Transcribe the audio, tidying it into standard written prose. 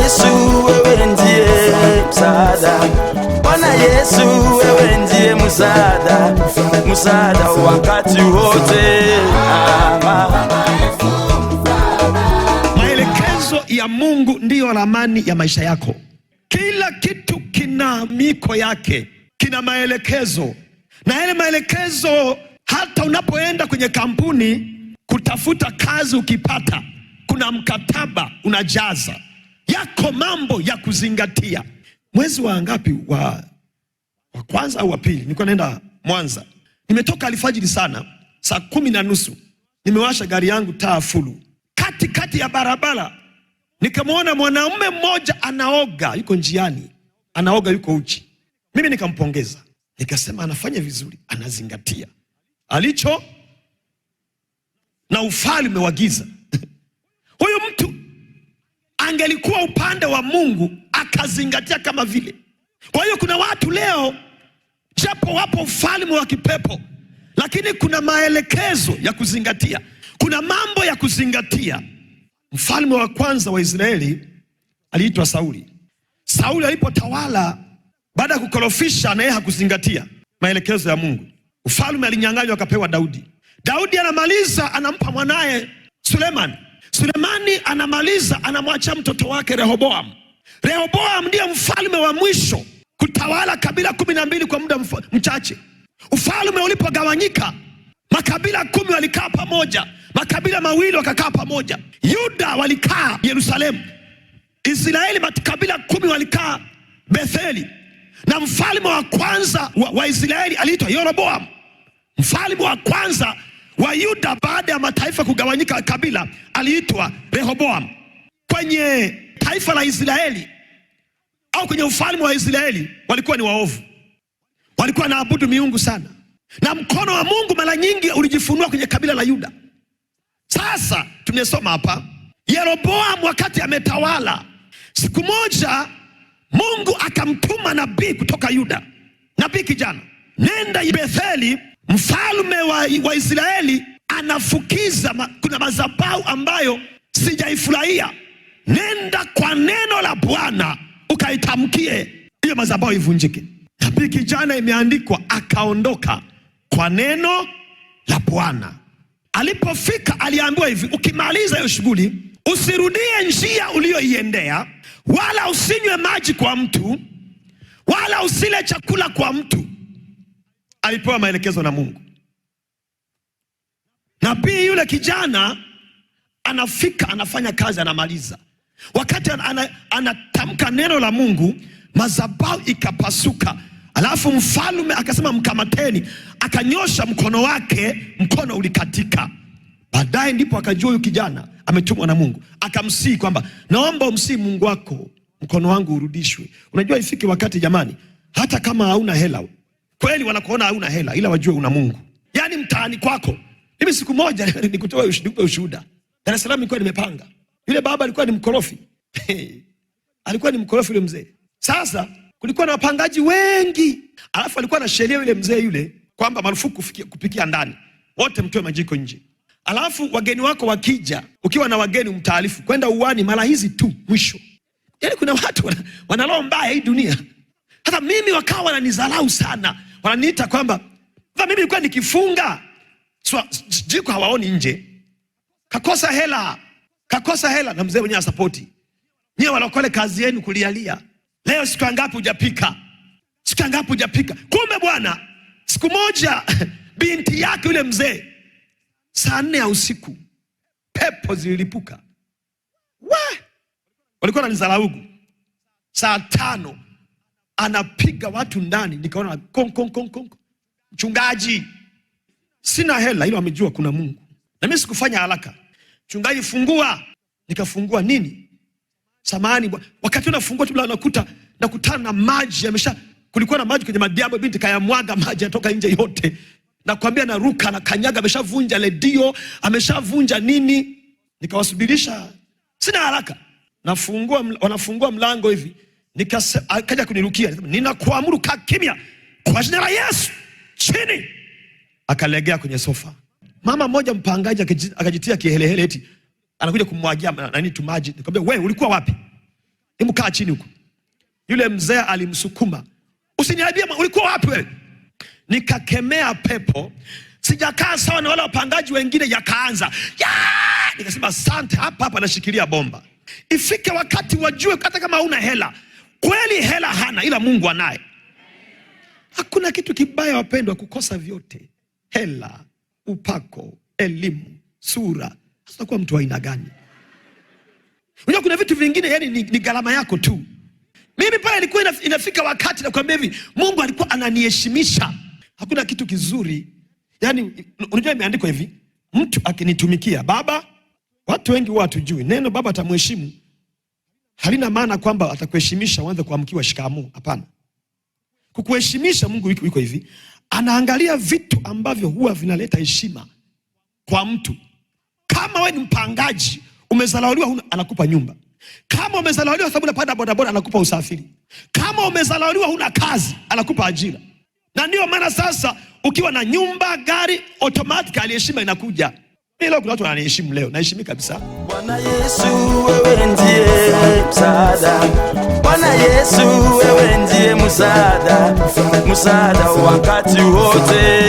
Yesu wewe ndiye msaada, Bwana Yesu wewe ndiye msaada, msaada wakati wote. Maelekezo ya Mungu ndiyo ramani ya maisha yako. Kila kitu kina miko yake, kina maelekezo, na yale maelekezo hata unapoenda kwenye kampuni kutafuta kazi, ukipata kuna mkataba unajaza, yako mambo ya kuzingatia. Mwezi wa ngapi, wa kwanza au wa pili, nilikuwa naenda Mwanza. Nimetoka alfajiri sana, saa 10:30, nimewasha gari yangu taa fulu. Katikati ya barabara nikamwona mwanaume mmoja anaoga, yuko njiani, anaoga, yuko uchi. Mimi nikampongeza, nikasema anafanya vizuri, anazingatia alicho na ufalme wa giza. Huyu mtu angelikuwa upande wa Mungu akazingatia kama vile. Kwa hiyo kuna watu leo, japo wapo ufalme wa kipepo, lakini kuna maelekezo ya kuzingatia, kuna mambo ya kuzingatia. Mfalme wa kwanza wa Israeli aliitwa Sauli. Sauli alipotawala, baada ya kukorofisha, na yeye hakuzingatia maelekezo ya Mungu, ufalme alinyang'anywa, akapewa Daudi. Daudi anamaliza, anampa mwanaye Sulemani. Sulemani anamaliza, anamwacha mtoto wake Rehoboam. Rehoboam ndiye mfalme wa mwisho kutawala kabila 12 kwa muda mchache. Ufalme ulipogawanyika, makabila 10 walikaa pamoja, makabila 2 wakakaa pamoja. Yuda walikaa Yerusalemu, Israeli makabila 10 walikaa Betheli. Na mfalme wa kwanza wa Israeli aliitwa Yeroboam. Mfalme wa kwanza wa Yuda baada ya mataifa kugawanyika kabila aliitwa Rehoboam. Kwenye taifa la Israeli au kwenye ufalme wa Israeli walikuwa ni waovu, walikuwa naabudu miungu sana, na mkono wa Mungu mara nyingi ulijifunua kwenye kabila la Yuda. Sasa tumesoma hapa, Yeroboam wakati ametawala, siku moja Mungu akamtuma nabii kutoka Yuda, nabii kijana, nenda Betheli, mfalme wa Israeli anafukiza, kuna madhabahu ambayo sijaifurahia, nenda kwa neno la Bwana ukaitamkie hiyo madhabahu ivunjike. Nabii kijana, imeandikwa, akaondoka kwa neno la Bwana. Alipofika aliambiwa hivi, ukimaliza hiyo shughuli usirudie njia uliyoiendea, wala usinywe maji kwa mtu, wala usile chakula kwa mtu. Alipewa maelekezo na Mungu. Nabii yule kijana anafika, anafanya kazi, anamaliza. Wakati anatamka neno la Mungu, madhabahu ikapasuka. Alafu mfalme akasema mkamateni, akanyosha mkono wake, mkono ulikatika. Baadaye ndipo akajua huyu kijana ametumwa na Mungu, akamsihi kwamba naomba umsihi Mungu wako mkono wangu urudishwe. Unajua ifike wakati jamani, hata kama hauna hela, kweli wanakuona hauna hela, ila wajue una Mungu. Yaani mtaani kwako, mimi siku moja nikutoa ushuhuda, Dar es Salaam nilikuwa nimepanga. Yule baba alikuwa ni mkorofi. Alikuwa ni mkorofi yule mzee. Sasa kulikuwa na wapangaji wengi. Alafu alikuwa na sheria yule mzee yule kwamba marufuku kupikia ndani, wote mtoe majiko nje. Alafu wageni wako wakija, ukiwa na wageni mtaarifu, kwenda uwani mara hizi tu mwisho. Yaani kuna watu wanaloa mbaya hii dunia. Hata mimi wakawa wananizalau sana, wananiita kwamba mimi nilikuwa nikifunga jiko hawaoni nje, kakosa hela, na mzee mwenyewe asapoti. Nyewe walokole kazi yenu kulialia, leo siku ngapi hujapika, Kumbe bwana, siku moja binti yake yule mzee, saa 4 ya usiku pepo zililipuka. Walikuwa wananizalaugu. Saa 5 anapiga watu ndani, nikaona kong. Mchungaji, sina hela, ila wamejua kuna Mungu. Na mimi sikufanya haraka. Mchungaji, fungua. Nikafungua. Nini? Samahani, wakati unafungua tu nakutana na maji kulikuwa na maji kwenye madiaba, binti kayamwaga maji yatoka nje yote. Nakwambia naruka na kanyaga, ameshavunja redio, ameshavunja nini. Nikawasubirisha. Sina haraka. Wanafungua mlango hivi. Akaja kunirukia, ninakuamuru kaa kimya kwa jina la Yesu. Chini. Akalegea kwenye sofa. Mama mmoja mpangaji akajitia kihelehele eti anakuja kumwagia nani tu maji. Nikamwambia, wewe ulikuwa wapi? Hebu kaa chini huko. Yule mzee alimsukuma. Usiniambie ulikuwa wapi wewe? Nikakemea pepo. Sijakaa sawa na wale wapangaji wengine, yakaanza. Nikasema asante, hapa nashikilia bomba. Ifike wakati wajue hata kama una hela. Kweli hela hana, ila Mungu anaye. Hakuna kitu kibaya wapendwa kukosa vyote. Hela, upako, elimu, sura. Sasa kuwa mtu wa aina gani? Unajua kuna vitu vingine yani ni gharama yako tu. Mimi pale ilikuwa inafika wakati na kuambia hivi, Mungu alikuwa ananiheshimisha. Hakuna kitu kizuri. Yani unajua imeandikwa hivi, mtu akinitumikia baba, watu wengi hatujui. Neno baba atamheshimu halina maana kwamba atakuheshimisha uanze kuamkiwa shikamoo. Hapana. Kukuheshimisha Mungu yuko hivi, anaangalia vitu ambavyo huwa vinaleta heshima kwa mtu. Kama wewe ni mpangaji, umezalauliwa, anakupa nyumba. Kama umezalauliwa sababu unapanda bodaboda, anakupa usafiri. Kama umezalauliwa huna kazi, anakupa ajira. Na ndio maana sasa ukiwa na nyumba, gari, automatically heshima inakuja. Mimi leo kuna watu wananiheshimu leo, naheshimika kabisa. Bwana Yesu wewe ndiye msaada. Bwana Yesu wewe ndiye msaada. Msaada wakati wote.